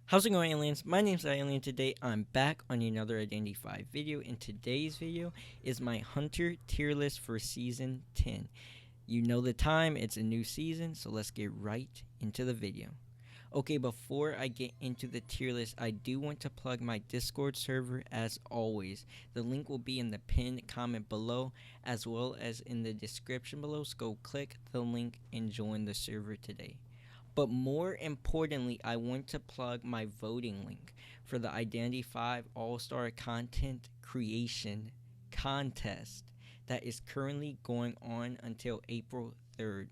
How's it going, aliens? My name's iALiEN. Today I'm back on another Identity 5 video. In today's video is my Hunter tier list for Season 10. You know the time, it's a new season, so let's get right into the video. Okay, before I get into the tier list, I do want to plug my Discord server as always. The link will be in the pinned comment below as well as in the description below, so go click the link and join the server today. But more importantly, I want to plug my voting link for the Identity 5 All-Star Content Creation Contest that is currently going on until April 3rd.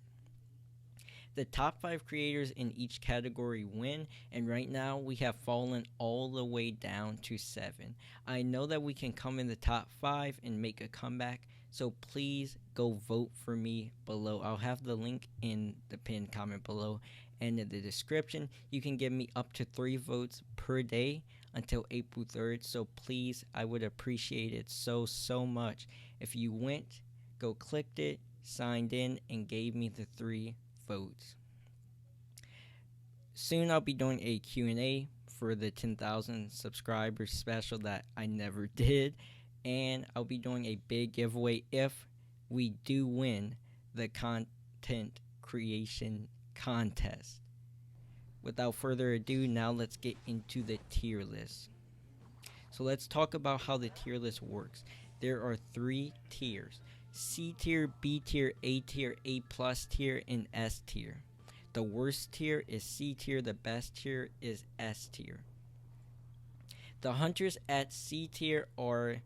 The top 5 creators in each category win, and right now we have fallen all the way down to 7. I know that we can come in the top 5 and make a comeback, so please go vote for me below. I'll have the link in the pinned comment below and in the description. You can give me up to 3 votes per day until April 3rd, so please, I would appreciate it so much if you went, go clicked it, signed in, and gave me the 3 votes. Soon I'll be doing a Q&A for the 10,000 subscribers special that I never did, and I'll be doing a big giveaway if we do win the content creation contest. Without further ado, now let's get into the tier list. So let's talk about how the tier list works. There are 3 tiers: C tier, B tier, A tier, A plus tier, and S tier. The worst tier is C tier, the best tier is S tier. The hunters at C tier are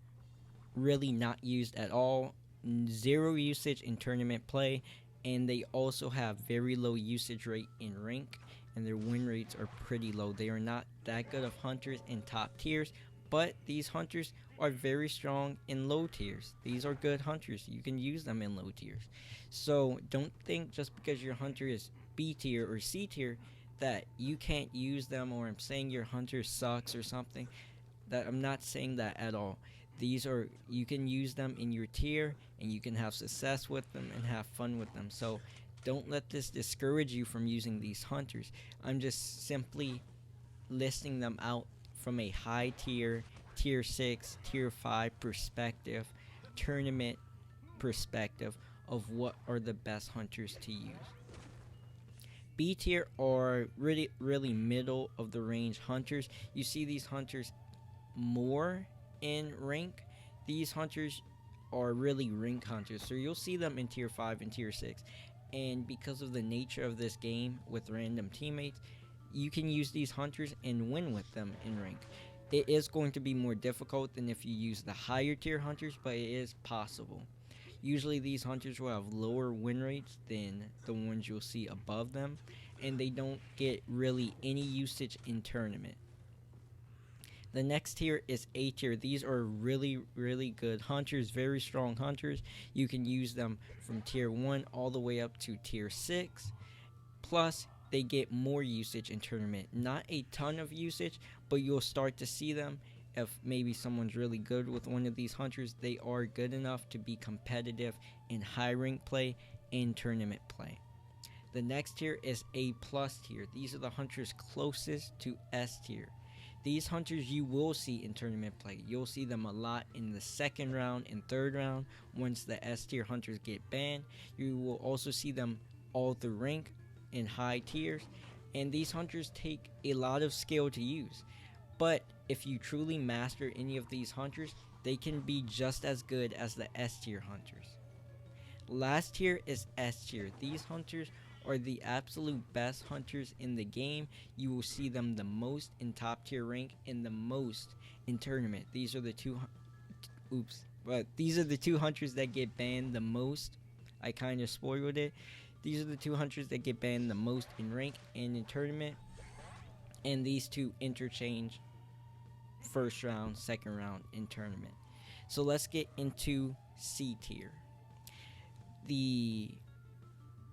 really not used at all, 0 usage in tournament play, and they also have very low usage rate in rank, and their win rates are pretty low. They are not that good of hunters in top tiers, but these hunters are very strong in low tiers. These are good hunters. You can use them in low tiers. So don't think just because your hunter is B tier or C tier that you can't use them, or I'm saying your hunter sucks or something. That I'm not saying that at all. You can use them in your tier and you can have success with them and have fun with them. So don't let this discourage you from using these hunters. I'm just simply listing them out from a high tier, tier 6, tier 5 perspective, tournament perspective of what are the best hunters to use. B tier are really middle of the range hunters. You see these hunters more in rank. These hunters are really rank hunters, so you'll see them in tier 5 and tier 6, and because of the nature of this game with random teammates, you can use these hunters and win with them in rank. It is going to be more difficult than if you use the higher tier hunters, but it is possible. Usually these hunters will have lower win rates than the ones you'll see above them, and they don't get really any usage in tournament. The next tier is A tier. These are really good hunters, very strong hunters. You can use them from tier 1 all the way up to tier 6. Plus, they get more usage in tournament. Not a ton of usage, but you'll start to see them. If maybe someone's really good with one of these hunters, they are good enough to be competitive in high rank play and tournament play. The next tier is A plus tier. These are the hunters closest to S tier. These hunters you will see in tournament play. You'll see them a lot in the 2nd round and 3rd round once the S tier hunters get banned. You will also see them all through rank in high tiers, and these hunters take a lot of skill to use. But if you truly master any of these hunters, they can be just as good as the S tier hunters. Last tier is S tier. These hunters are the absolute best hunters in the game. You will see them the most in top tier rank and the most in tournament. These are the two hunters that get banned the most. I kind of spoiled it. These are the 2 hunters that get banned the most in rank and in tournament, and these 2 interchange 1st round, 2nd round in tournament. So let's get into C tier.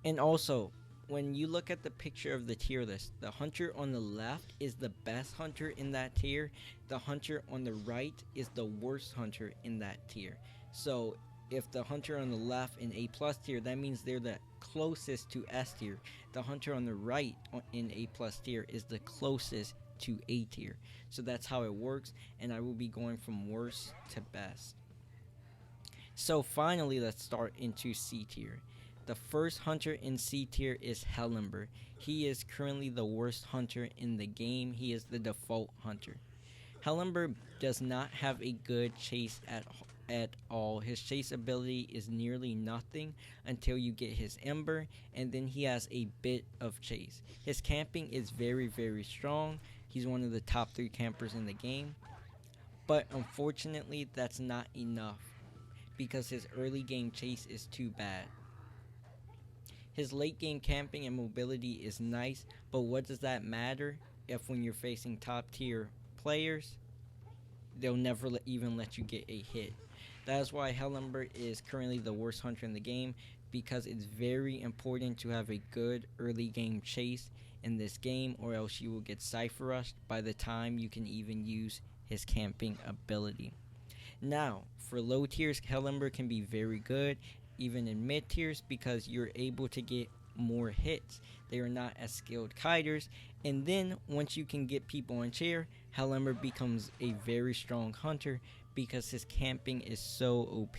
And also, when you look at the picture of the tier list, the hunter on the left is the best hunter in that tier. The hunter on the right is the worst hunter in that tier. So if the hunter on the left in A plus tier, that means they're the closest to S tier. The hunter on the right in A plus tier is the closest to A tier. So that's how it works, and I will be going from worst to best. So finally, let's start into C tier. The first hunter in C tier is Ember. He is currently the worst hunter in the game. He is the default hunter. Ember does not have a good chase at all. His chase ability is nearly nothing until you get his Ember, and then he has a bit of chase. His camping is very, very strong. He's one of the top 3 campers in the game, but unfortunately that's not enough because his early game chase is too bad. His late game camping and mobility is nice, but what does that matter if when you're facing top tier players, they'll never even let you get a hit. That is why Ember is currently the worst hunter in the game, because it's very important to have a good early game chase in this game, or else you will get cypher rushed by the time you can even use his camping ability. Now, for low tiers, Ember can be very good, even in mid tiers, because you're able to get more hits. They are not as skilled kiters, and then once you can get people on chair, Ember becomes a very strong hunter because his camping is so OP.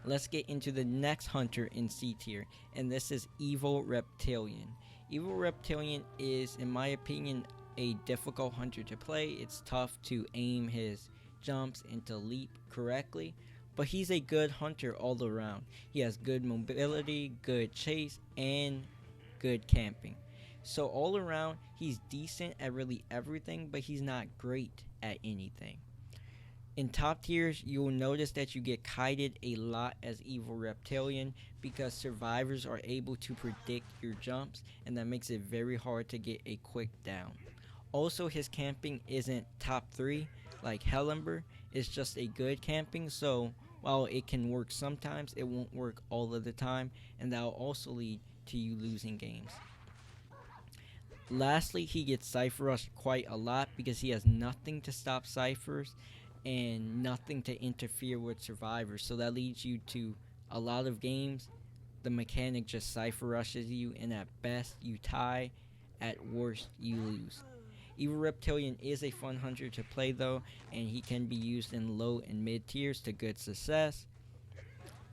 Let's get into the next hunter in C tier, and this is Evil Reptilian. Evil Reptilian is, in my opinion, a difficult hunter to play. It's tough to aim his jumps and to leap correctly, but he's a good hunter all around. He has good mobility, good chase, and good camping. So all around, he's decent at really everything, but he's not great at anything. In top tiers, you will notice that you get kited a lot as Evil Reptilian because survivors are able to predict your jumps, and that makes it very hard to get a quick down. Also, his camping isn't top 3 like Ember. It's just a good camping, so while it can work sometimes, it won't work all of the time, and that will also lead to you losing games. Lastly, he gets cypher rushed quite a lot because he has nothing to stop ciphers and nothing to interfere with survivors, so that leads you to a lot of games the mechanic just cypher rushes you, and at best you tie, at worst you lose. Evil Reptilian is a fun hunter to play though, and he can be used in low and mid tiers to good success.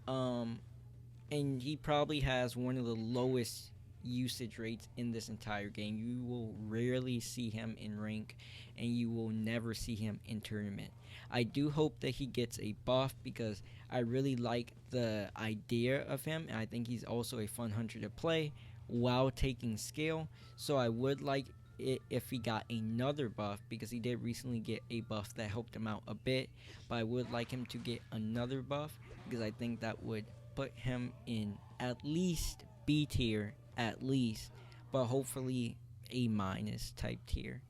And he probably has one of the lowest usage rates in this entire game. You will rarely see him in rank, and you will never see him in tournament. I do hope that he gets a buff because I really like the idea of him, and I think he's also a fun hunter to play while taking skill. So I would like it if he got another buff, because he did recently get a buff that helped him out a bit, but I would like him to get another buff because I think that would put him in at least B tier, at least, but hopefully A minus type tier.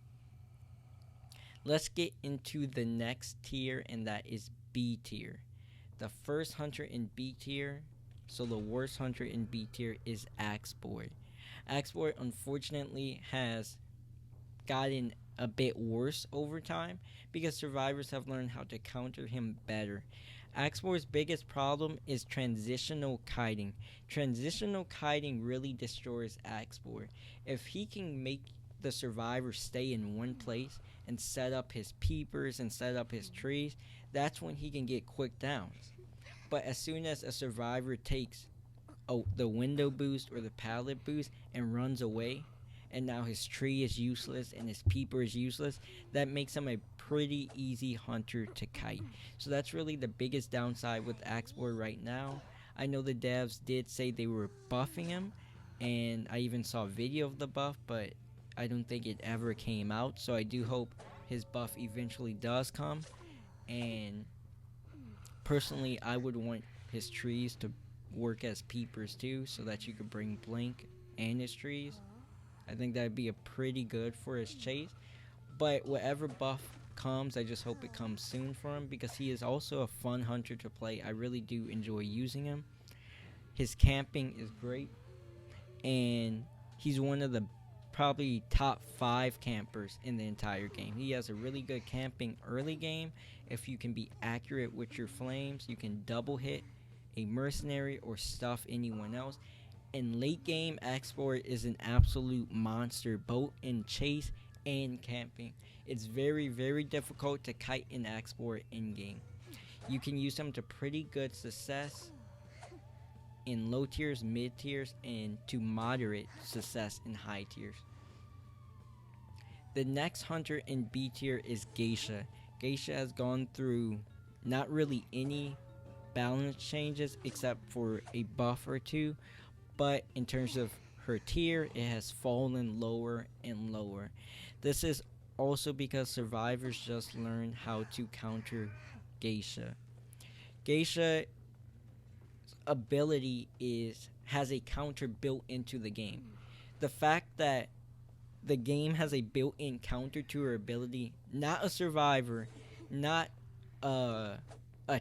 Let's get into the next tier, and that is B tier. The first hunter in B tier, so the worst hunter in B tier, is Axeboy. Axeboy unfortunately has gotten a bit worse over time because survivors have learned how to counter him better. Axeboy's biggest problem is transitional kiting. Transitional kiting really destroys Axeboy. If he can make the survivor stay in one place and set up his peepers and set up his trees, that's when he can get quick downs. But as soon as a survivor takes the window boost or the pallet boost and runs away, and now his tree is useless and his peeper is useless, that makes him a pretty easy hunter to kite. So that's really the biggest downside with Axeboy right now. I know the devs did say they were buffing him, and I even saw a video of the buff, but I don't think it ever came out. So I do hope his buff eventually does come, and personally I would want his trees to work as peepers too, so that you could bring Blink and his trees. I think that'd be a pretty good for his chase. But whatever buff comes, I just hope it comes soon for him, because he is also a fun hunter to play. I really do enjoy using him. His camping is great, and he's one of the probably top 5 campers in the entire game. He has a really good camping early game. If you can be accurate with your flames, you can double hit a mercenary or stuff anyone else. In late game, export is an absolute monster, both in chase and camping. It's very difficult to kite and export in game. You can use them to pretty good success in low tiers, mid tiers, and to moderate success in high tiers. The next hunter in B tier is Geisha. Geisha has gone through not really any balance changes except for a buff or two, but in terms of her tier, it has fallen lower and lower. This is also because survivors just learned how to counter Geisha. Geisha's ability has a counter built into the game. The fact that the game has a built-in counter to her ability, not a survivor, not a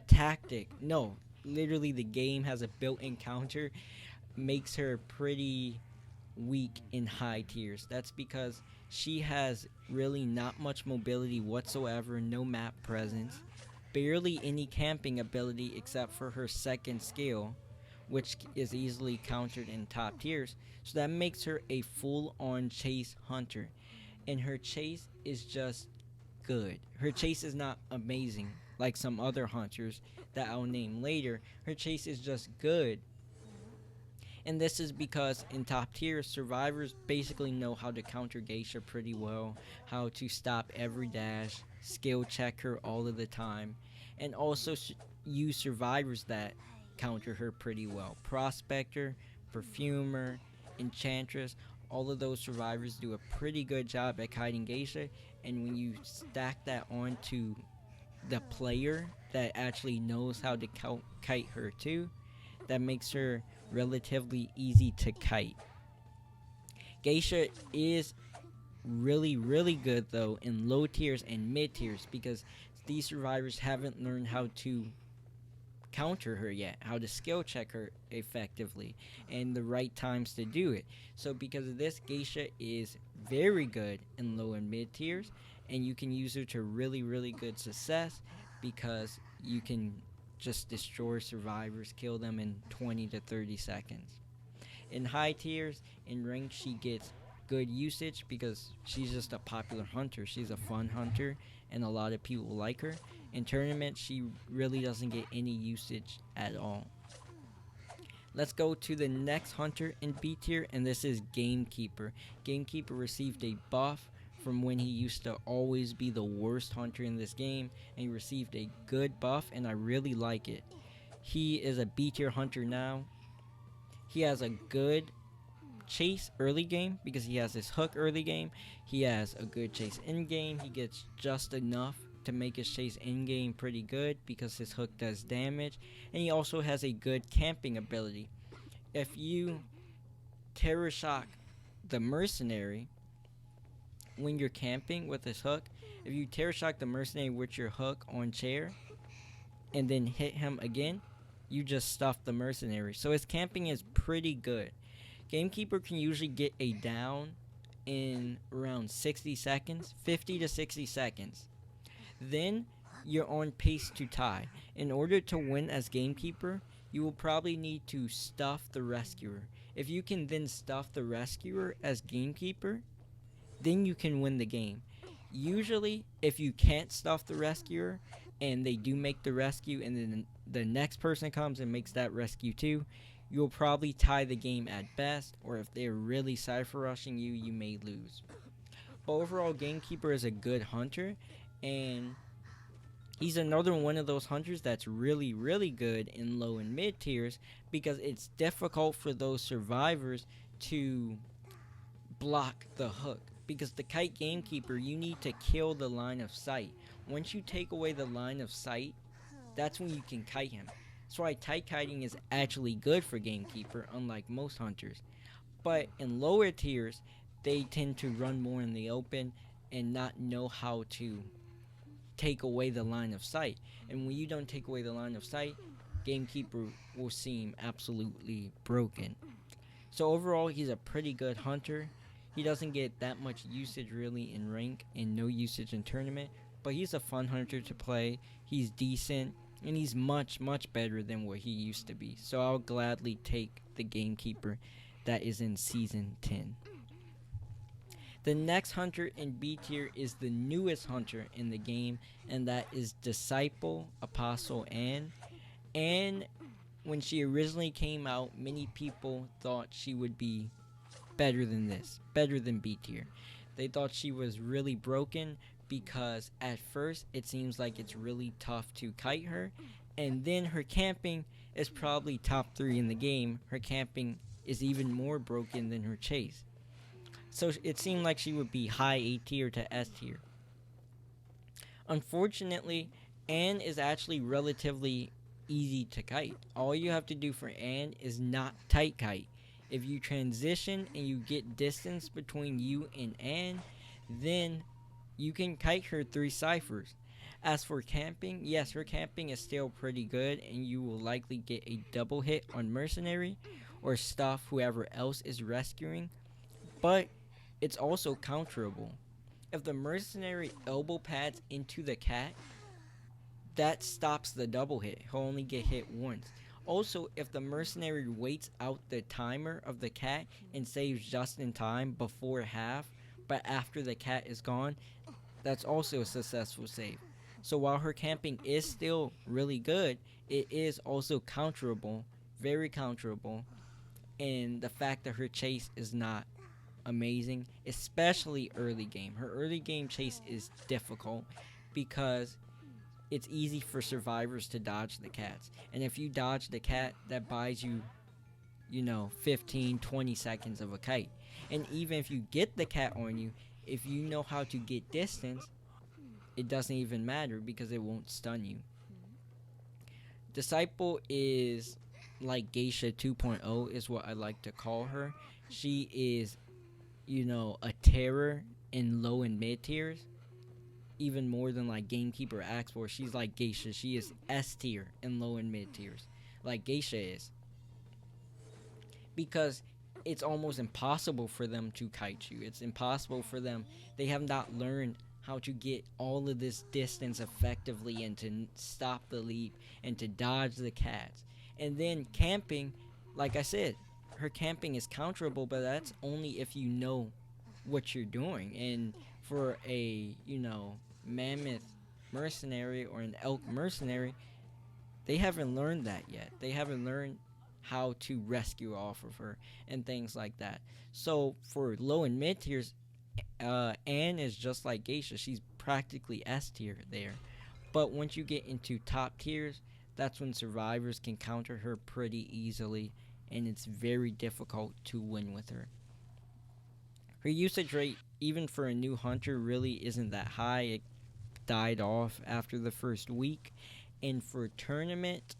tactic. No, literally the game has a built-in counter, makes her pretty weak in high tiers. That's because she has really not much mobility whatsoever, no map presence, barely any camping ability except for her second skill, which is easily countered in top tiers. So that makes her a full-on chase hunter. And her chase is just good. Her chase is not amazing like some other hunters that I'll name later. Her chase is just good. And this is because in top tiers, survivors basically know how to counter Geisha pretty well, how to stop every dash, skill check her all of the time, and also use survivors that counter her pretty well. Prospector, Perfumer, Enchantress, all of those survivors do a pretty good job at kiting Geisha, and when you stack that onto the player that actually knows how to kite her too, that makes her relatively easy to kite. Geisha is really good though in low tiers and mid tiers because these survivors haven't learned how to counter her yet, how to skill check her effectively, and the right times to do it. So because of this, Geisha is very good in low and mid tiers, and you can use her to really good success because you can just destroy survivors, kill them in 20 to 30 seconds. In high tiers, in rank, she gets good usage because she's just a popular hunter. She's a fun hunter, and a lot of people like her. In tournaments, she really doesn't get any usage at all. Let's go to the next hunter in B tier, and this is Gamekeeper. Gamekeeper received a buff from when he used to always be the worst hunter in this game, and he received a good buff, and I really like it. He is a B tier hunter now. He has a good chase early game because he has his hook early game. He has a good chase in game. He gets just enough to make his chase in game pretty good because his hook does damage, and he also has a good camping ability. If you terror shock the mercenary when you're camping with his hook, if you terror shock the mercenary with your hook on chair and then hit him again, you just stuff the mercenary. So his camping is pretty good. Gamekeeper can usually get a down in around 60 seconds, 50 to 60 seconds. Then you're on pace to tie. In order to win as Gamekeeper, you will probably need to stuff the rescuer. If you can then stuff the rescuer as Gamekeeper, then you can win the game. Usually, if you can't stuff the rescuer and they do make the rescue and then the next person comes and makes that rescue too, you'll probably tie the game at best, or if they're really cypher rushing you, you may lose. But overall, Gamekeeper is a good hunter, and he's another one of those hunters that's really good in low and mid tiers because it's difficult for those survivors to block the hook. Because the kite Gamekeeper, you need to kill the line of sight. Once you take away the line of sight, that's when you can kite him. That's why tight kiting is actually good for Gamekeeper, unlike most hunters. But in lower tiers, they tend to run more in the open and not know how to take away the line of sight. And when you don't take away the line of sight, Gamekeeper will seem absolutely broken. So overall, he's a pretty good hunter. He doesn't get that much usage really in rank and no usage in tournament, but he's a fun hunter to play. He's decent. and he's much better than what he used to be. So I'll gladly take the Gamekeeper that is in Season 10. The next hunter in B tier is the newest hunter in the game, and that is Disciple Apostle Anne. And when she originally came out, many people thought she would be better than this, better than B tier. They thought she was really broken because at first it seems like it's really tough to kite her, and then her camping is probably top 3 in the game. Her camping is even more broken than her chase. So it seemed like she would be high A tier to S tier. Unfortunately, Anne is actually relatively easy to kite. All you have to do for Anne is not tight kite. If you transition and you get distance between you and Anne, then you can kite her 3 ciphers. As for camping, yes, her camping is still pretty good, and you will likely get a double hit on Mercenary or stuff whoever else is rescuing, but it's also counterable. If the Mercenary elbow pads into the cat, that stops the double hit. He'll only get hit once. Also, if the Mercenary waits out the timer of the cat and saves just in time before half, but after the cat is gone, that's also a successful save. So while her camping is still really good, it is also counterable, very counterable, and the fact that her chase is not amazing, especially early game. Her early game chase is difficult because it's easy for survivors to dodge the cats. And if you dodge the cat, that buys you, 15, 20 seconds of a kite. And even if you get the cat on you, if you know how to get distance, it doesn't even matter because it won't stun you. Disciple is like Geisha 2.0 is what I like to call her. She is, a terror in low and mid tiers. Even more than like Gamekeeper Axe Force. She's like Geisha. She is S tier in low and mid tiers. Like Geisha is. Because it's almost impossible for them to kite you. It's impossible for them. They have not learned how to get all of this distance effectively and to stop the leap and to dodge the cats. And then camping, like I said, her camping is counterable, but that's only if you know what you're doing. And for a, mammoth mercenary or an elk mercenary, they haven't learned that yet. They haven't learned how to rescue off of her and things like that. So for low and mid tiers, Anne is just like Geisha. She's practically S tier there. But once you get into top tiers, that's when survivors can counter her pretty easily, and it's very difficult to win with her. Her usage rate, even for a new hunter, really isn't that high. It died off after the first week. And for tournament,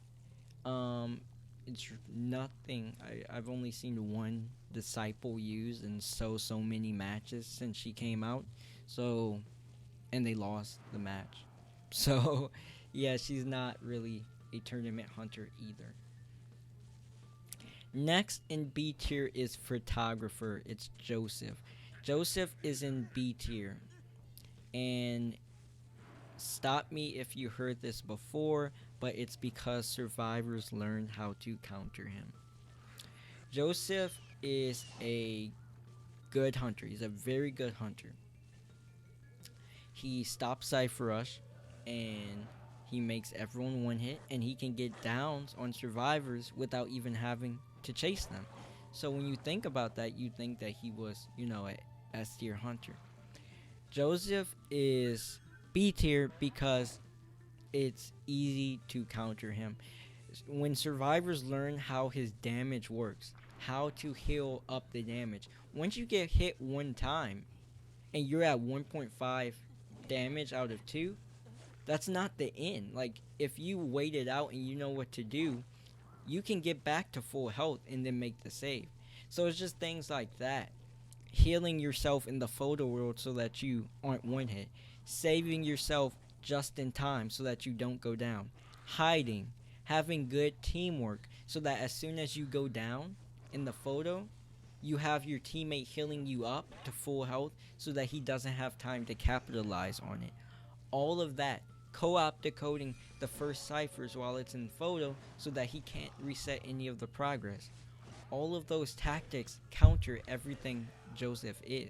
it's nothing. I've only seen one Disciple used in so many matches since she came out. So, and they lost the match. So, yeah, she's not really a tournament hunter either. Next in B tier is Photographer. It's Joseph. Joseph is in B tier. And stop me if you heard this before, but it's because survivors learned how to counter him. Joseph is a good hunter. He's a very good hunter. He stops Cypher Rush, and he makes everyone one hit, and he can get downs on survivors without even having to chase them. So when you think about that, you think that he was, a S tier hunter. Joseph is B tier because it's easy to counter him. When survivors learn how his damage works, how to heal up the damage, once you get hit one time and you're at 1.5 damage out of 2, that's not the end. Like, if you wait it out and you know what to do, you can get back to full health and then make the save. So it's just things like that. Healing yourself in the photo world so that you aren't one hit. Saving yourself just in time so that you don't go down. Hiding. Having good teamwork so that as soon as you go down in the photo, you have your teammate healing you up to full health so that he doesn't have time to capitalize on it. All of that co-op decoding the first ciphers while it's in photo so that he can't reset any of the progress. All of those tactics counter everything Joseph is.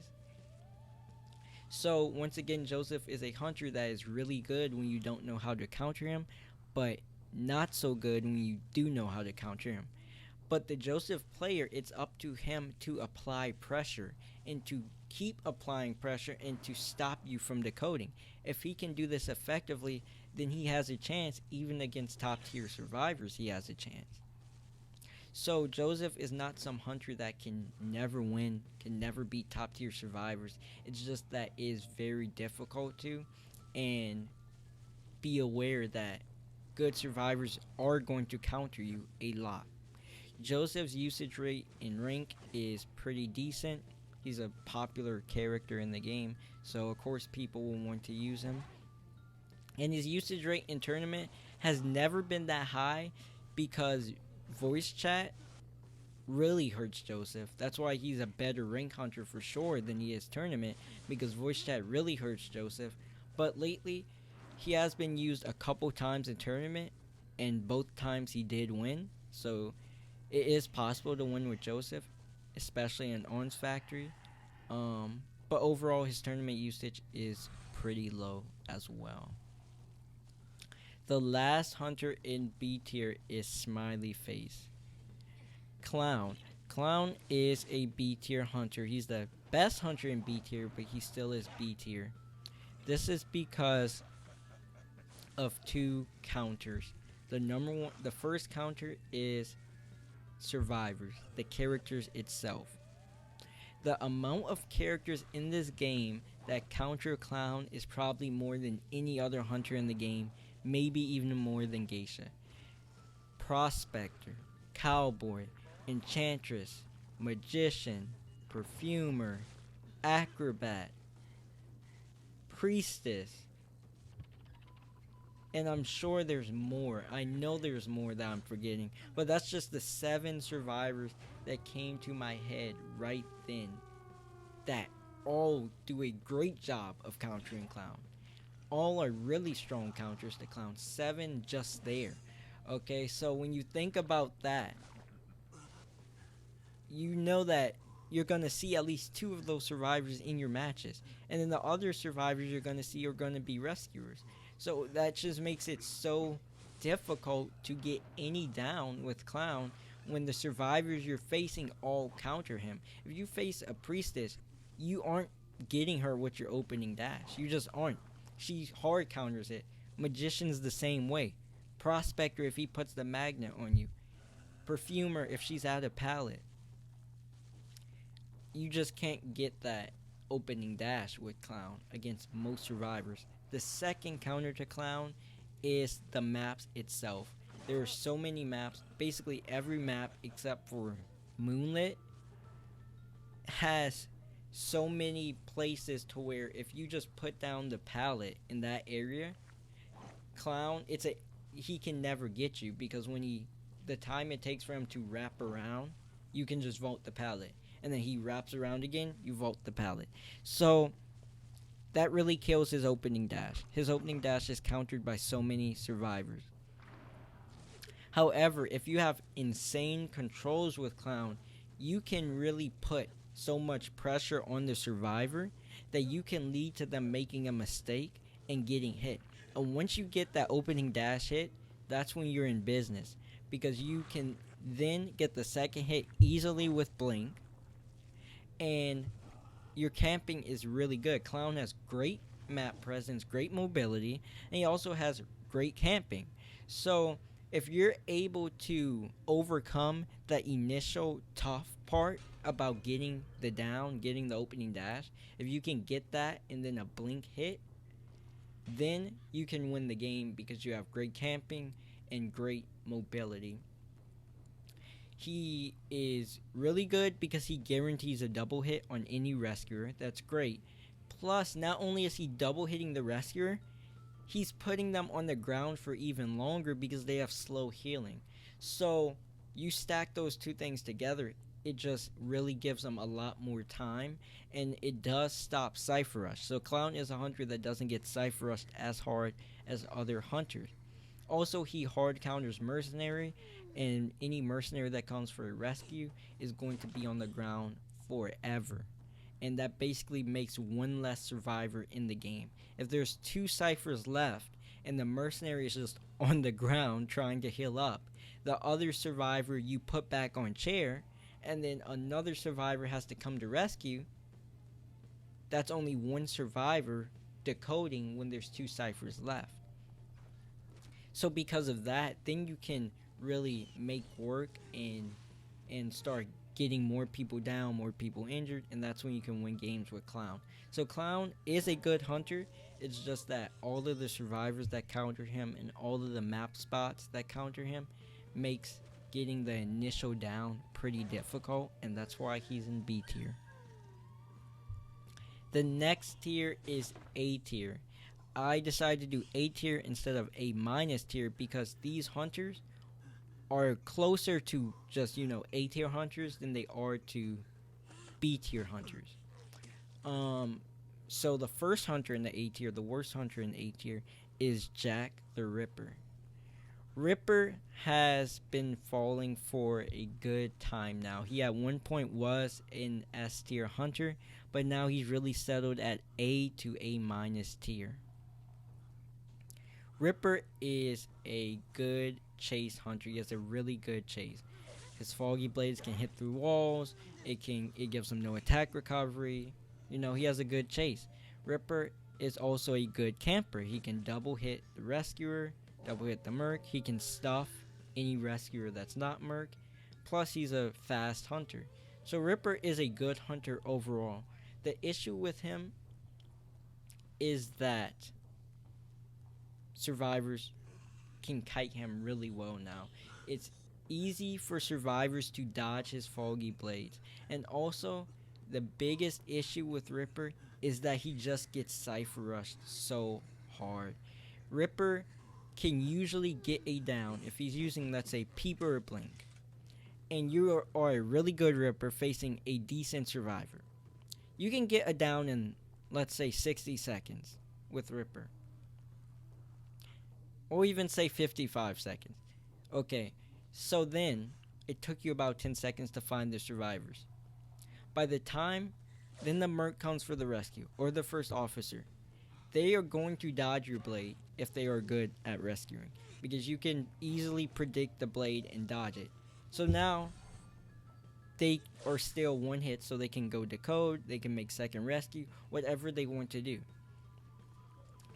So once again, Joseph is a hunter that is really good when you don't know how to counter him, but not so good when you do know how to counter him. But the Joseph player, it's up to him to apply pressure and to keep applying pressure and to stop you from decoding. If he can do this effectively, then he has a chance. Even against top tier survivors, he has a chance. So Joseph is not some hunter that can never win, can never beat top tier survivors. It's just that it is very difficult to, and be aware that good survivors are going to counter you a lot. Joseph's usage rate in rank is pretty decent. He's a popular character in the game, so of course people will want to use him. And his usage rate in tournament has never been that high because voice chat really hurts Joseph. That's why he's a better rank hunter for sure than he is tournament, because voice chat really hurts Joseph. But lately, he has been used a couple times in tournament, and both times he did win. So it is possible to win with Joseph, especially in Orange Factory. But overall, his tournament usage is pretty low as well. The last hunter in B tier is Smiley Face. Clown. Clown is a B tier hunter. He's the best hunter in B tier, but he still is B tier. This is because of two counters. The first counter is survivors, the characters itself. The amount of characters in this game that counter Clown is probably more than any other hunter in the game, maybe even more than Geisha. Prospector, Cowboy, Enchantress, Magician, Perfumer, Acrobat, Priestess, and I'm sure there's more. I know there's more that I'm forgetting, but that's just the 7 survivors that came to my head right then that all do a great job of countering Clown. All are really strong counters to Clown. 7 just there. Okay, so when you think about that, you know that you're going to see at least 2 of those survivors in your matches. And then the other survivors you're going to see are going to be rescuers. So that just makes it so difficult to get any down with Clown when the survivors you're facing all counter him. If you face a Priestess, you aren't getting her with your opening dash. You just aren't. She hard counters it. Magician's the same way. Prospector if he puts the magnet on you. Perfumer if she's out of palette. You just can't get that opening dash with Clown against most survivors. The second counter to Clown is the maps itself. There are so many maps. Basically every map except for Moonlit has so many places to where if you just put down the palette in that area, Clown, he can never get you, because when the time it takes for him to wrap around, you can just vault the palette. And then he wraps around again, you vault the palette. So that really kills his opening dash. His opening dash is countered by so many survivors. However, if you have insane controls with Clown, you can really put so much pressure on the survivor that you can lead to them making a mistake and getting hit. And once you get that opening dash hit, that's when you're in business, because you can then get the second hit easily with Blink, and your camping is really good. Clown has great map presence, great mobility, and he also has great camping. So if you're able to overcome that initial tough part about getting the down, getting the opening dash, if you can get that and then a Blink hit, then you can win the game because you have great camping and great mobility. He is really good because he guarantees a double hit on any rescuer. That's great. Plus, not only is he double hitting the rescuer, he's putting them on the ground for even longer because they have slow healing. So you stack those two things together, it just really gives them a lot more time, and it does stop Cypher Rush. So Clown is a hunter that doesn't get Cypher Rushed as hard as other hunters. Also, he hard counters Mercenary, and any Mercenary that comes for a rescue is going to be on the ground forever. And that basically makes one less survivor in the game. If there's two Cyphers left, and the Mercenary is just on the ground trying to heal up, the other survivor you put back on chair, and then another survivor has to come to rescue, that's only one survivor decoding when there's two Cyphers left. So because of that, then you can really make work and start getting more people down, more people injured, and that's when you can win games with Clown. So Clown is a good hunter. It's just that all of the survivors that counter him and all of the map spots that counter him makes getting the initial down pretty difficult, and that's why he's in B tier. The next tier is A tier. I decided to do A tier instead of A minus tier because these hunters are closer to just, A tier hunters than they are to B tier hunters. So the first hunter in the A tier, the worst hunter in the A tier, is Jack the Ripper. Ripper has been falling for a good time now. He at one point was an S tier hunter, but now he's really settled at A to A minus tier. Ripper is a good chase hunter. He has a really good chase. His foggy blades can hit through walls. It gives him no attack recovery. He has a good chase. Ripper is also a good camper. He can double hit the rescuer, double hit the merc. He can stuff any rescuer that's not merc. Plus, he's a fast hunter. So Ripper is a good hunter overall. The issue with him is that survivors can kite him really well now. It's easy for survivors to dodge his foggy blades. And also, the biggest issue with Ripper is that he just gets Cypher Rushed so hard. Ripper can usually get a down if he's using, let's say, Peep or Blink. And you are a really good Ripper facing a decent survivor. You can get a down in, let's say, 60 seconds with Ripper. Or even say 55 seconds. Okay, so then it took you about 10 seconds to find the survivors. By the time then the merc comes for the rescue or the first officer, they are going to dodge your blade if they are good at rescuing, because you can easily predict the blade and dodge it. So now they are still one hit, so they can go decode, they can make second rescue, whatever they want to do.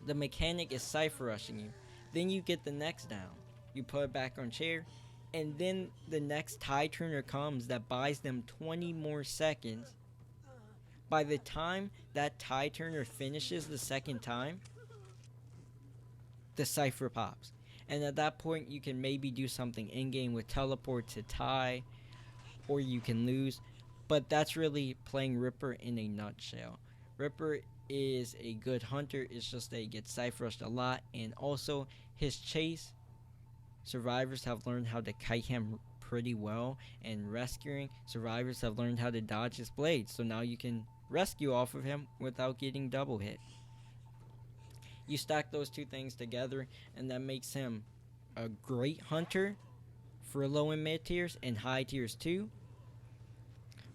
The mechanic is Cypher Rushing you. Then you get the next down. You put it back on chair, and then the next tie turner comes that buys them 20 more seconds. By the time that tie turner finishes the second time, the Cypher pops. And at that point, you can maybe do something in-game with teleport to tie, or you can lose. But that's really playing Ripper in a nutshell. Ripper is a good hunter. It's just that he gets Cypher Rushed a lot, and also his chase, survivors have learned how to kite him pretty well, and rescuing, survivors have learned how to dodge his blades, so now you can rescue off of him without getting double hit. You stack those two things together, and that makes him a great hunter for low and mid tiers and high tiers too,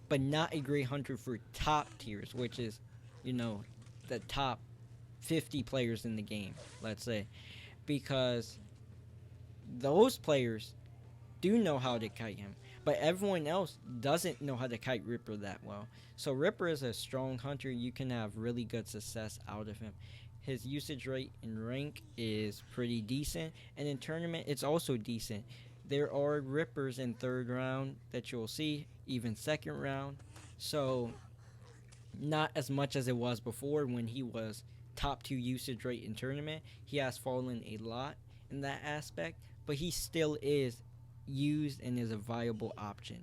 but not a great hunter for top tiers, which is, the top 50 players in the game, let's say, because those players do know how to kite him, but everyone else doesn't know how to kite Ripper that well. So Ripper is a strong hunter. You can have really good success out of him. His usage rate in rank is pretty decent, and in tournament it's also decent. There are Rippers in third round that you'll see, even second round. So not as much as it was before when he was top 2 usage rate in tournament. He has fallen a lot in that aspect, but he still is used and is a viable option.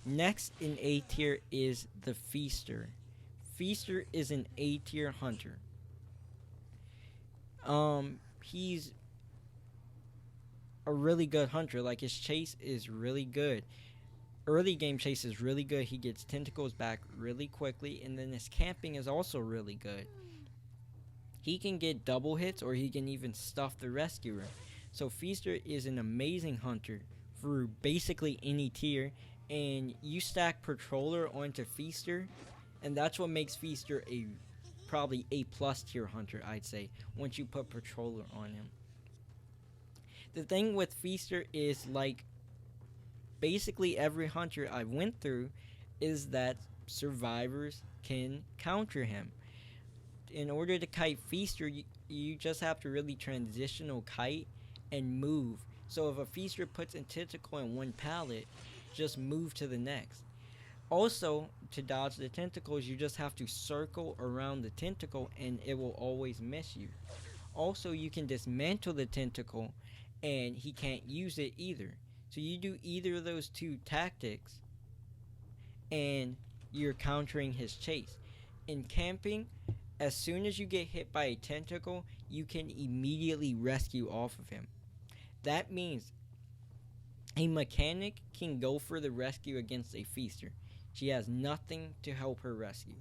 Next in A tier is the Feaster. Feaster is an A tier hunter. He's a really good hunter. Like, his chase is really good. early game chase is really good. He gets tentacles back really quickly, and then his camping is also really good. He can get double hits, or he can even stuff the rescuer. So Feaster is an amazing hunter for basically any tier, and you stack Patroller onto Feaster, and that's what makes Feaster a probably A plus tier hunter, I'd say, once you put Patroller on him. The thing with Feaster is, like basically every hunter I went through, is that survivors can counter him. In order to kite Feaster, you just have to really transitional kite and move. So if a Feaster puts a tentacle in one pallet, just move to the next. Also, to dodge the tentacles, you just have to circle around the tentacle and it will always miss you. Also, you can dismantle the tentacle and he can't use it either. So you do either of those two tactics and you're countering his chase. In camping, as soon as you get hit by a tentacle, you can immediately rescue off of him. That means a mechanic can go for the rescue against a Feaster. She has nothing to help her rescue.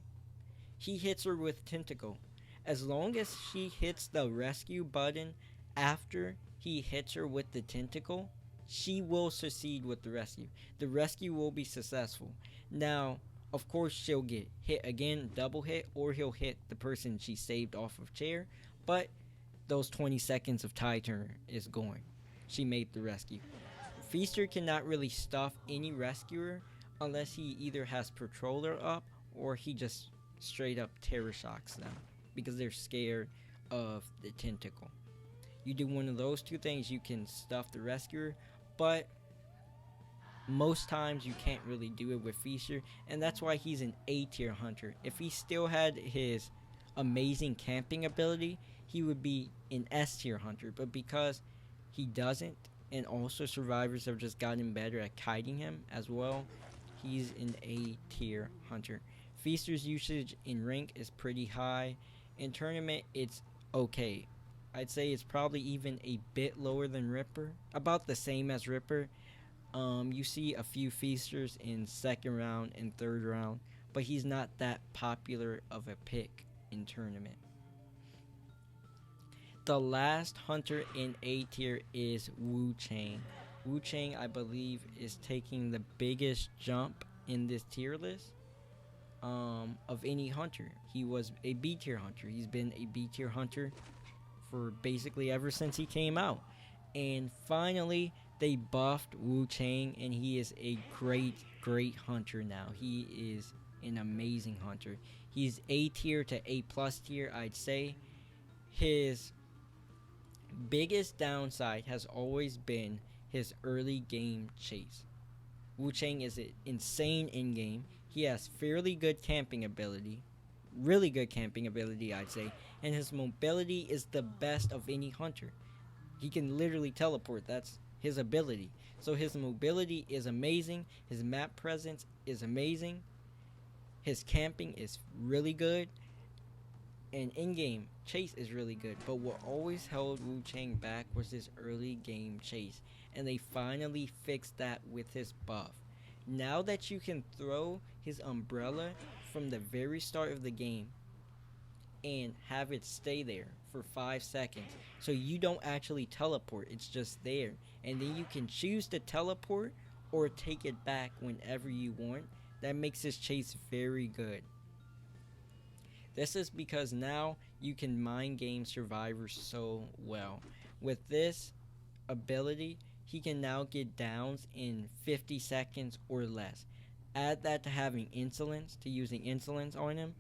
He hits her with tentacle. As long as she hits the rescue button after he hits her with the tentacle, she will succeed with the rescue. The rescue will be successful. Now, of course, she'll get hit again, double hit, or he'll hit the person she saved off of chair, but those 20 seconds of tie turn is going. She made the rescue. Feaster cannot really stuff any rescuer unless he either has Patroller up or he just straight up terror shocks them because they're scared of the tentacle. You do one of those two things, you can stuff the rescuer, but most times you can't really do it with Feaster, and that's why he's an A tier hunter. If he still had his amazing camping ability, he would be an S tier hunter, but because he doesn't, and also survivors have just gotten better at kiting him as well, he's an A tier hunter. Feaster's usage in rank is pretty high. In tournament, it's okay. I'd say it's probably even a bit lower than Ripper, about the same as Ripper. You see a few Feasters in second round and third round, but he's not that popular of a pick in tournament. The last hunter in A tier is WuTang. WuTang, I believe, is taking the biggest jump in this tier list of any hunter. He was a B tier hunter. He's been a B tier hunter for basically ever since he came out. And finally, they buffed WuTang, and he is a great hunter now. He is an amazing hunter. He's A tier to A plus tier, I'd say. His biggest downside has always been his early game chase. WuTang is insane in game. He has fairly good camping ability, really good camping ability, I'd say, and his mobility is the best of any hunter. He can literally teleport. That's his ability. So his mobility is amazing. His map presence is amazing. His camping is really good. And in-game chase is really good. But what always held WuTang back was his early game chase. And they finally fixed that with his buff. Now that you can throw his umbrella from the very start of the game and have it stay there for 5 seconds, so you don't actually teleport, it's just there, and then you can choose to teleport or take it back whenever you want. That makes this chase very good. This is because now you can mind game survivors so well. With this ability, he can now get downs in 50 seconds or less. Add that to having insolence, to using insolence on him,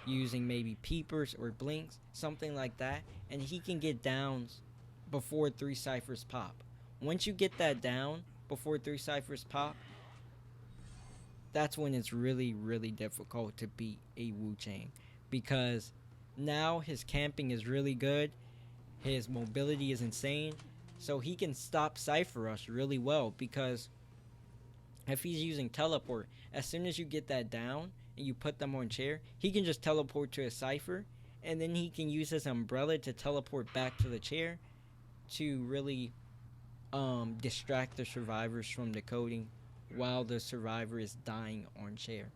using maybe peepers or blinks, something like that, and he can get downs before 3 ciphers pop. Once you get that down before 3 ciphers pop, that's when it's really difficult to beat a WuTang, because now his camping is really good, his mobility is insane, so he can stop Cypher Rush really well, because if he's using teleport, as soon as you get that down and you put them on chair, he can just teleport to a Cypher, and then he can use his umbrella to teleport back to the chair to really distract the survivors from decoding while the survivor is dying on chair.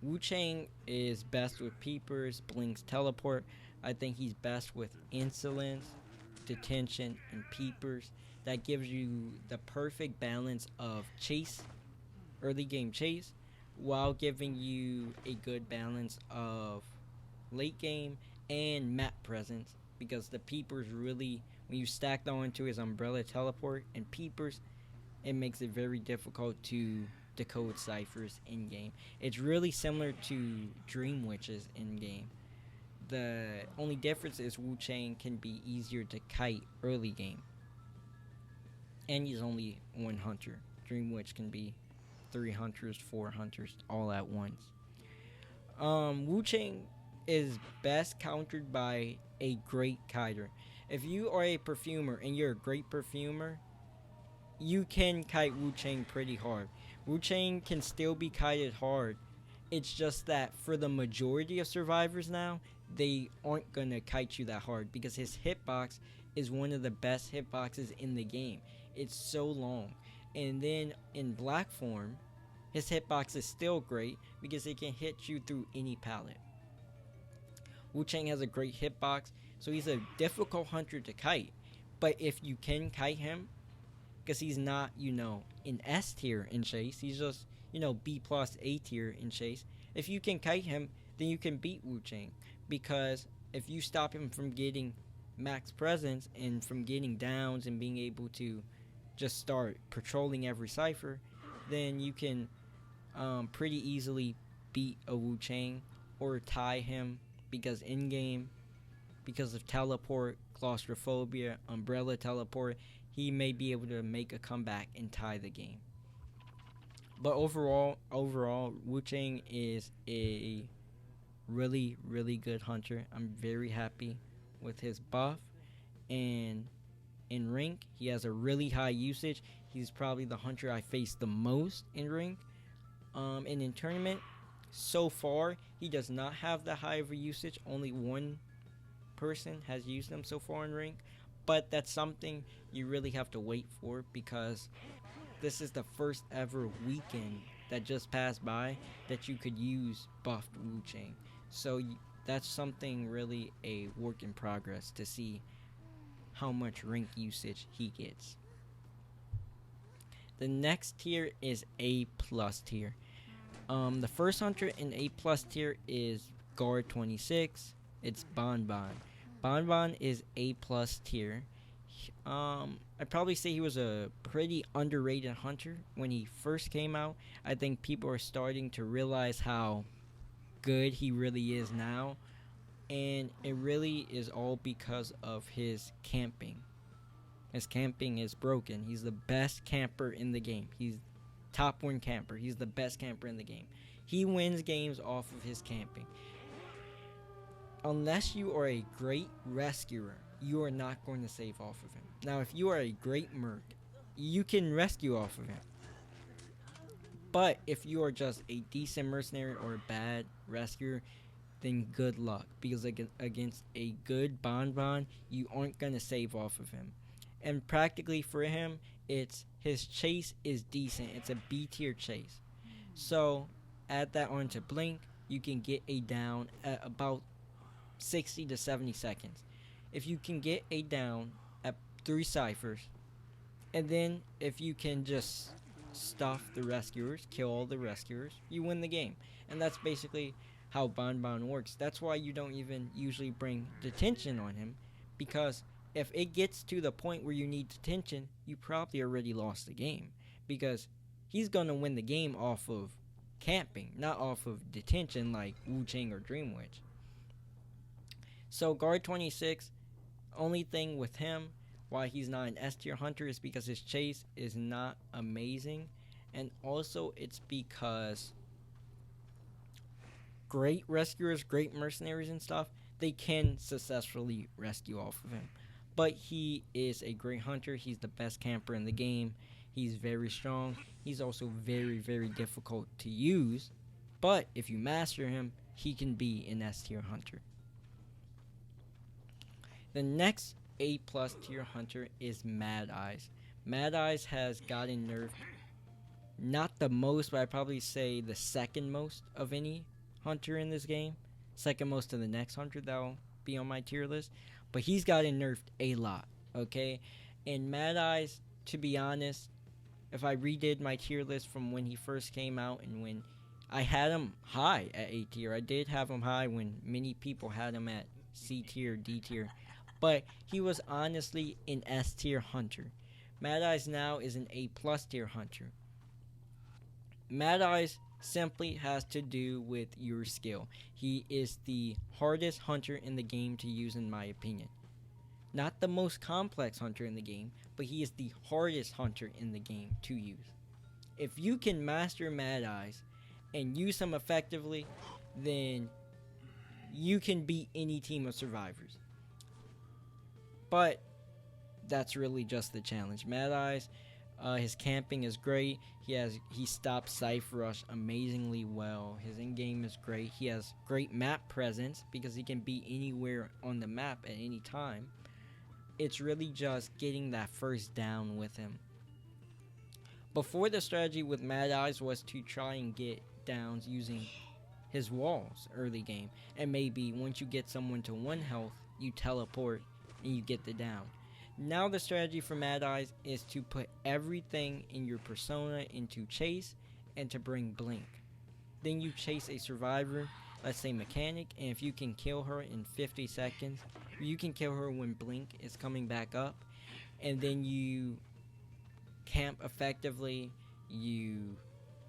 WuTang is best with peepers, blinks, teleport. I think he's best with insolence, detention, and peepers. That gives you the perfect balance of chase, early game chase, while giving you a good balance of late game and map presence, because the peepers really, when you stack that onto his umbrella teleport and peepers, it makes it very difficult to decode ciphers in game. It's really similar to Dream Witches in game. The only difference is WuTang can be easier to kite early game, and he's only one hunter. Dream Witch can be 3 hunters, 4 hunters all at once. WuTang is best countered by a great kiter. If you are a perfumer and you're a great perfumer, you can kite WuTang pretty hard. WuTang can still be kited hard. It's just that for the majority of survivors now, they aren't gonna kite you that hard because his hitbox is one of the best hitboxes in the game. It's so long. And then in black form, his hitbox is still great because it can hit you through any pallet. WuTang has a great hitbox, so he's a difficult hunter to kite. But if you can kite him, because he's not, in S tier in chase, he's just, B plus A tier in chase. If you can kite him, then you can beat WuTang, because if you stop him from getting max presence and from getting downs and being able to just start patrolling every cipher, then you can pretty easily beat a WuTang or tie him, because in game, because of teleport, claustrophobia, umbrella teleport, he may be able to make a comeback and tie the game. But overall, WuTang is a really, really good hunter. I'm very happy with his buff. And in rank, he has a really high usage. He's probably the hunter I faced the most in rank. And in tournament, so far, he does not have that high of a usage. Only one person has used him so far in rank. But that's something you really have to wait for, because this is the first ever weekend that just passed by that you could use buffed WuTang. So that's something really a work in progress to see how much rank usage he gets. The next tier is A plus tier. The first hunter in A plus tier is Guard 26. It's Bonbon. Bonbon is A plus tier. I'd probably say he was a pretty underrated hunter when he first came out. I think people are starting to realize how good he really is now, and it really is all because of his camping. His camping is broken. He's the best camper in the game. He's top 1 camper. He's the best camper in the game. He wins games off of his camping. Unless you are a great rescuer, you are not going to save off of him. Now, if you are a great merc, you can rescue off of him. But if you are just a decent mercenary or a bad rescuer, then good luck. Because against a good Bonbon, you aren't going to save off of him. And practically for him, it's his chase is decent. It's a B tier chase. So add that on to blink, you can get a down at about 60 to 70 seconds. If you can get a down at 3 ciphers, and then if you can just stuff the rescuers, kill all the rescuers, you win the game. And that's basically how Bonbon works. That's why you don't even usually bring detention on him, because if it gets to the point where you need detention, you probably already lost the game, because he's going to win the game off of camping, not off of detention like WuTang or Dream Witch. So Guard 26, only thing with him, why he's not an S tier hunter, is because his chase is not amazing, and also it's because great rescuers, great mercenaries and stuff, they can successfully rescue off of him. But he is a great hunter. He's the best camper in the game. He's very strong. He's also very, very difficult to use. But if you master him, he can be an S tier hunter. The next A plus tier hunter is Mad Eyes. Mad Eyes has gotten nerfed, not the most, but I'd probably say the second most of any hunter in this game. Second most to the next hunter that'll be on my tier list. But he's gotten nerfed a lot, okay? And Mad Eyes, to be honest, if I redid my tier list from when he first came out and when I had him high at A tier. I did have him high when many people had him at C tier, D tier. But he was honestly an S tier hunter. Mad Eyes now is an A plus tier hunter. Mad Eyes simply has to do with your skill. He is the hardest hunter in the game to use, in my opinion. Not the most complex hunter in the game, but he is the hardest hunter in the game to use. If you can master Mad Eyes and use him effectively, then you can beat any team of survivors. But that's really just the challenge. Mad Eyes, his camping is great. He stops Cypher Rush amazingly well. His in-game is great. He has great map presence because he can be anywhere on the map at any time. It's really just getting that first down with him. Before, the strategy with Mad Eyes was to try and get downs using his walls early game, and maybe once you get someone to 1 health, you teleport and you get the down. Now the strategy for Mad Eyes is to put everything in your persona into chase and to bring blink. Then you chase a survivor, let's say mechanic, and if you can kill her in 50 seconds, you can kill her when blink is coming back up, and then you camp effectively, you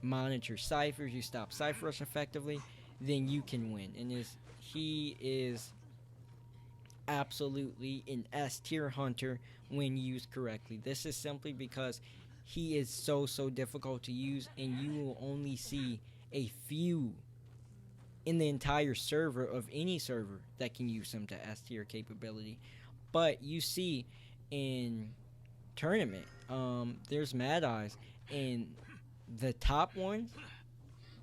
monitor ciphers, you stop Cypher Rush effectively, then you can win. And he is absolutely an S tier hunter when used correctly. This is simply because he is so difficult to use, and you will only see a few in the entire server of any server that can use him to S tier capability. But you see in tournament, there's Mad Eyes, and the top ones,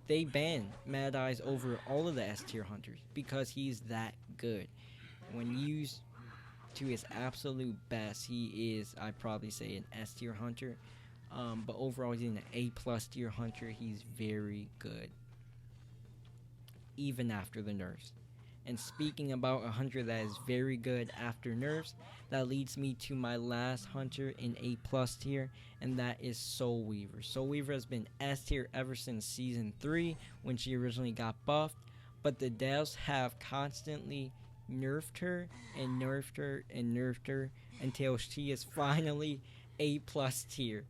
they ban Mad Eyes over all of the S tier hunters because he's that good. When used to his absolute best, he is, I'd probably say, an S tier hunter. But overall, he's an A plus tier hunter. He's very good, even after the nerfs. And speaking about a hunter that is very good after nerfs, that leads me to my last hunter in A plus tier, and that is Soul Weaver. Soul Weaver has been S tier ever since Season 3 when she originally got buffed, but the devs have constantly nerfed her and nerfed her and nerfed her until she is finally A plus tier.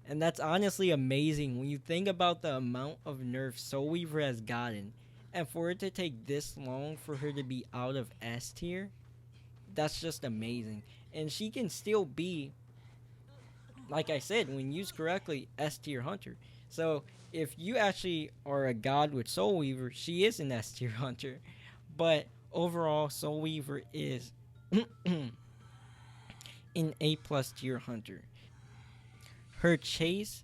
And that's honestly amazing when you think about the amount of nerfs Soul Weaver has gotten. And for it to take this long for her to be out of S tier, that's just amazing. And she can still be, like I said, when used correctly, S tier hunter. So if you actually are a god with Soul Weaver, she is an S tier hunter. But overall, Soul Weaver is an A plus tier hunter. Her chase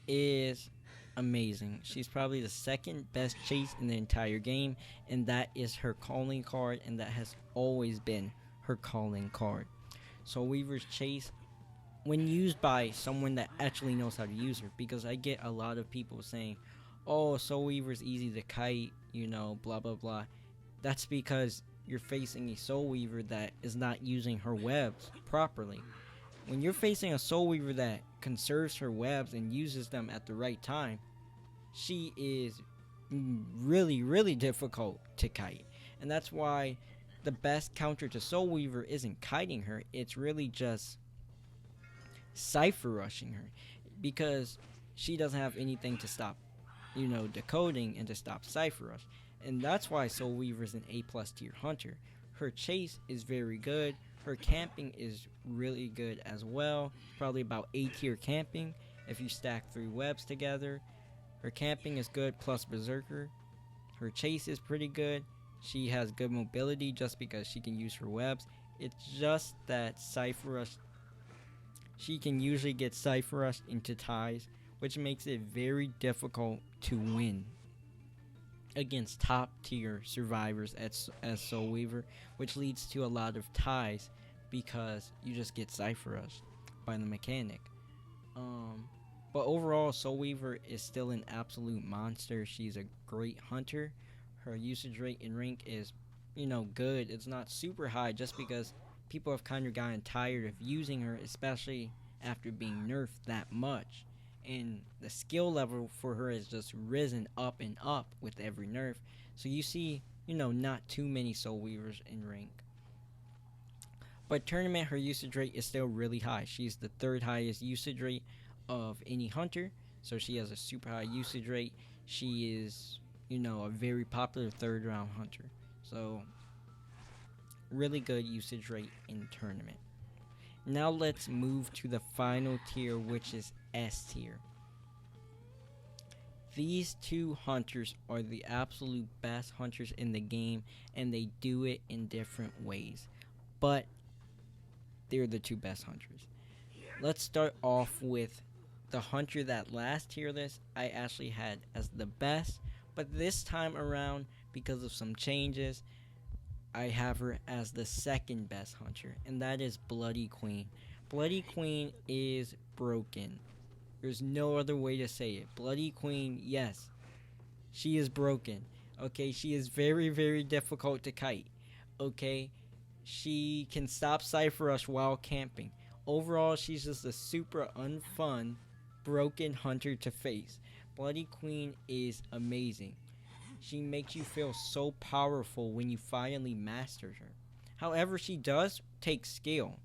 is amazing. She's probably the second best chase in the entire game, and that is her calling card, and that has always been her calling card. Soul Weaver's chase, when used by someone that actually knows how to use her, because I get a lot of people saying, oh, Soul Weaver's easy to kite, you know, blah blah blah. That's because you're facing a Soul Weaver that is not using her webs properly. When you're facing a Soul Weaver that conserves her webs and uses them at the right time, she is really difficult to kite. And that's why the best counter to Soul Weaver isn't kiting her, it's really just Cypher Rushing her, because she doesn't have anything to stop, you know, decoding and to stop Cypher Rush. And that's why Soul Weaver is an A plus tier hunter. Her chase is very good. Her camping is really good as well. Probably about A tier camping if you stack 3 webs together. Her camping is good plus Berserker. Her chase is pretty good. She has good mobility just because she can use her webs. It's just that Cypher Rush, she can usually get Cypher Rushed into ties, which makes it very difficult to win against top tier survivors as Soul Weaver, which leads to a lot of ties because you just get Cypher Rushed by the mechanic. Um, but overall, Soul Weaver is still an absolute monster. She's a great hunter. Her usage rate in rank is, good. It's not super high just because people have kind of gotten tired of using her, especially after being nerfed that much. And the skill level for her has just risen up and up with every nerf. So you see, not too many Soul Weavers in rank. But tournament, her usage rate is still really high. She's the third highest usage rate of any hunter. So she has a super high usage rate. She is, a very popular third round hunter. So really good usage rate in tournament. Now let's move to the final tier, which is S tier. These two hunters are the absolute best hunters in the game, and they do it in different ways. But they're the two best hunters. Let's start off with the hunter that last tier list I actually had as the best, but this time around, because of some changes, I have her as the second best hunter, and that is Bloody Queen. Bloody Queen is broken. There's no other way to say it. Bloody Queen, yes, she is broken. Okay, she is very, very difficult to kite. Okay, she can stop Cypher Rush while camping. Overall, she's just a super unfun, broken hunter to face. Bloody Queen is amazing. She makes you feel so powerful when you finally master her. However, she does take skill.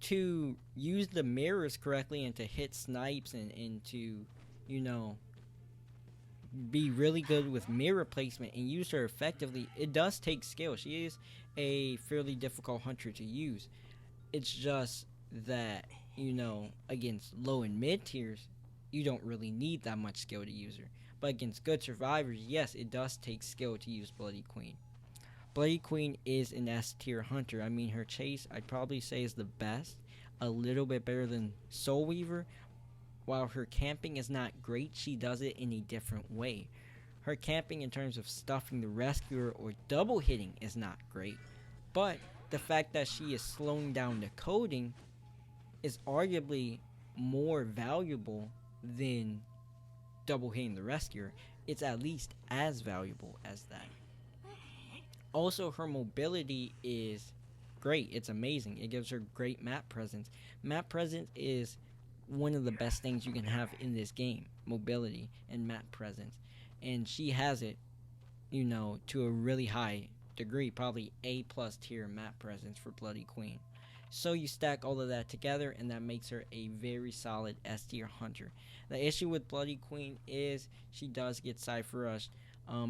To use the mirrors correctly and to hit snipes and to, be really good with mirror placement and use her effectively, it does take skill. She is a fairly difficult hunter to use. It's just that, against low and mid tiers, you don't really need that much skill to use her. But against good survivors, yes, it does take skill to use Bloody Queen. Bloody Queen is an S tier hunter. I mean, her chase, I'd probably say, is the best. A little bit better than Soul Weaver. While her camping is not great, she does it in a different way. Her camping in terms of stuffing the rescuer or double hitting is not great. But the fact that she is slowing down the coding is arguably more valuable than double hitting the rescuer. It's at least as valuable as that. Also, her mobility is great. It's amazing. It gives her great map presence. Map presence is one of the best things you can have in this game. Mobility and map presence. And she has it, to a really high degree. Probably A+ tier map presence for Bloody Queen. So you stack all of that together, and that makes her a very solid S tier hunter. The issue with Bloody Queen is she does get Cypher Rushed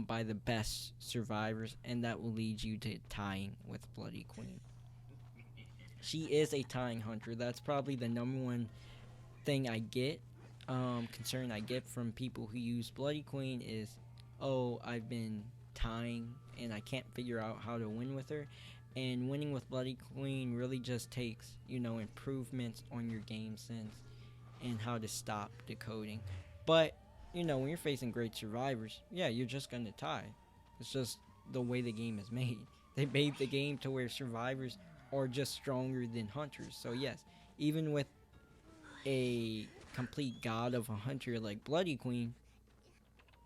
by the best survivors, and that will lead you to tying with Bloody Queen. She is a tying hunter. That's probably the number one thing I get, concern I get from people who use Bloody Queen is, oh, I've been tying and I can't figure out how to win with her. And winning with Bloody Queen really just takes, improvements on your game sense and how to stop decoding. But, when you're facing great survivors, yeah, you're just going to tie. It's just the way the game is made. They made the game to where survivors are just stronger than hunters. So, yes, even with a complete god of a hunter like Bloody Queen,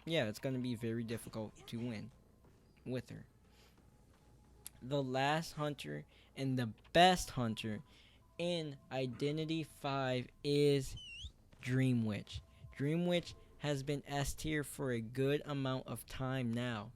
yeah, it's going to be very difficult to win with her. The last hunter and the best hunter in Identity 5 is Dream Witch. Dream Witch has been S tier for a good amount of time now,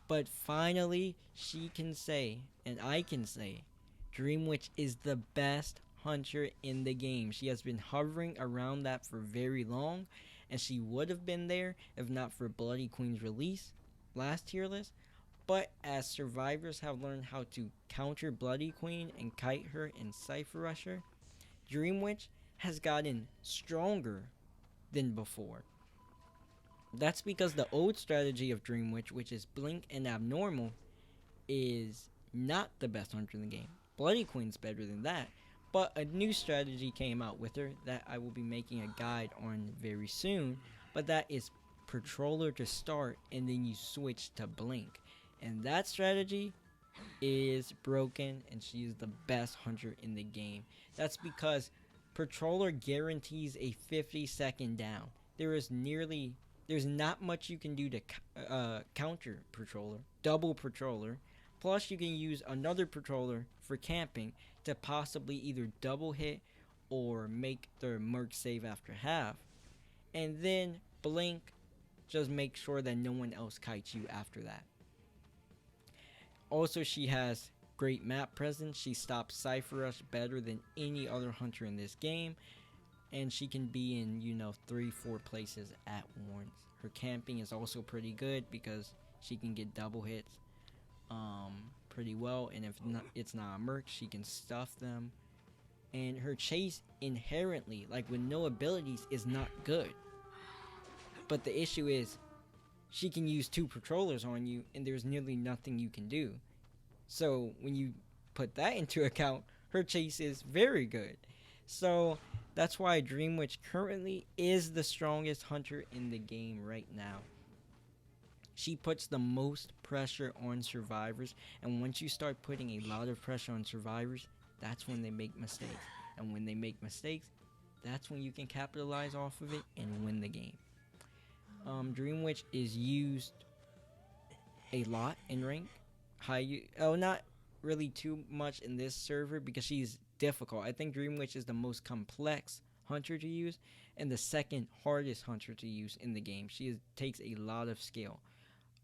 but finally she can say, and I can say, Dream Witch is the best hunter in the game. She has been hovering around that for very long, and she would have been there if not for Bloody Queen's release last tier list. But as survivors have learned how to counter Bloody Queen and kite her and Cypher Rush her, Dream Witch has gotten stronger than before. That's because the old strategy of Dream Witch, which is blink and abnormal, is not the best hunter in the game. Bloody Queen's better than that, but a new strategy came out with her that I will be making a guide on very soon, but that is Patroller to start and then you switch to blink. And that strategy is broken, and she is the best hunter in the game. That's because Patroller guarantees a 50-second down. There's not much you can do to counter Patroller, double Patroller. Plus, you can use another Patroller for camping to possibly either double hit or make their Merc save after half. And then Blink, just make sure that no one else kites you after that. Also, she has great map presence. She stops Cypher Rush better than any other hunter in this game. And she can be in, 3-4 places at once. Her camping is also pretty good because she can get double hits pretty well. And if it's not a Merc, she can stuff them. And her chase inherently, like with no abilities, is not good. But the issue is, she can use 2 Patrollers on you, and there's nearly nothing you can do. So when you put that into account, her chase is very good. So that's why Dream Witch currently is the strongest hunter in the game right now. She puts the most pressure on survivors, and once you start putting a lot of pressure on survivors, that's when they make mistakes. And when they make mistakes, that's when you can capitalize off of it and win the game. Dream Witch is used a lot in rank. Not really too much in this server because she's difficult. I think Dream Witch is the most complex hunter to use and the second hardest hunter to use in the game. She takes a lot of skill.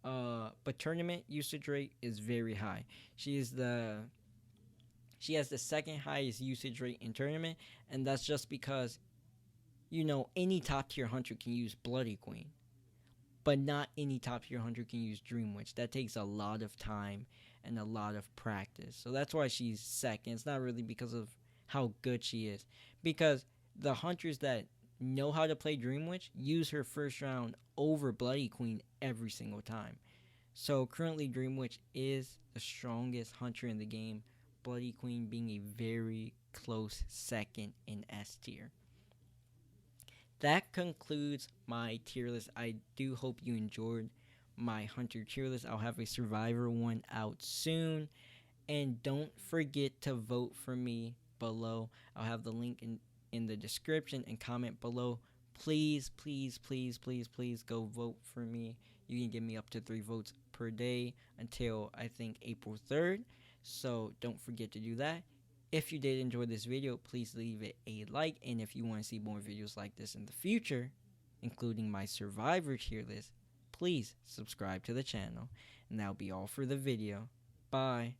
But tournament usage rate is very high. She has the second highest usage rate in tournament, and that's just because any top tier hunter can use Bloody Queen. But not any top tier hunter can use Dream Witch. That takes a lot of time and a lot of practice. So that's why she's second. It's not really because of how good she is. Because the hunters that know how to play Dream Witch use her first round over Bloody Queen every single time. So currently Dream Witch is the strongest hunter in the game. Bloody Queen being a very close second in S tier. That concludes my tier list. I do hope you enjoyed my hunter tier list. I'll have a survivor one out soon. And don't forget to vote for me below. I'll have the link in the description and comment below. Please, please, please, please, please go vote for me. You can give me up to 3 votes per day until I think April 3rd. So don't forget to do that. If you did enjoy this video, please leave it a like. And if you want to see more videos like this in the future, including my survivor tier list, please subscribe to the channel. And that'll be all for the video. Bye.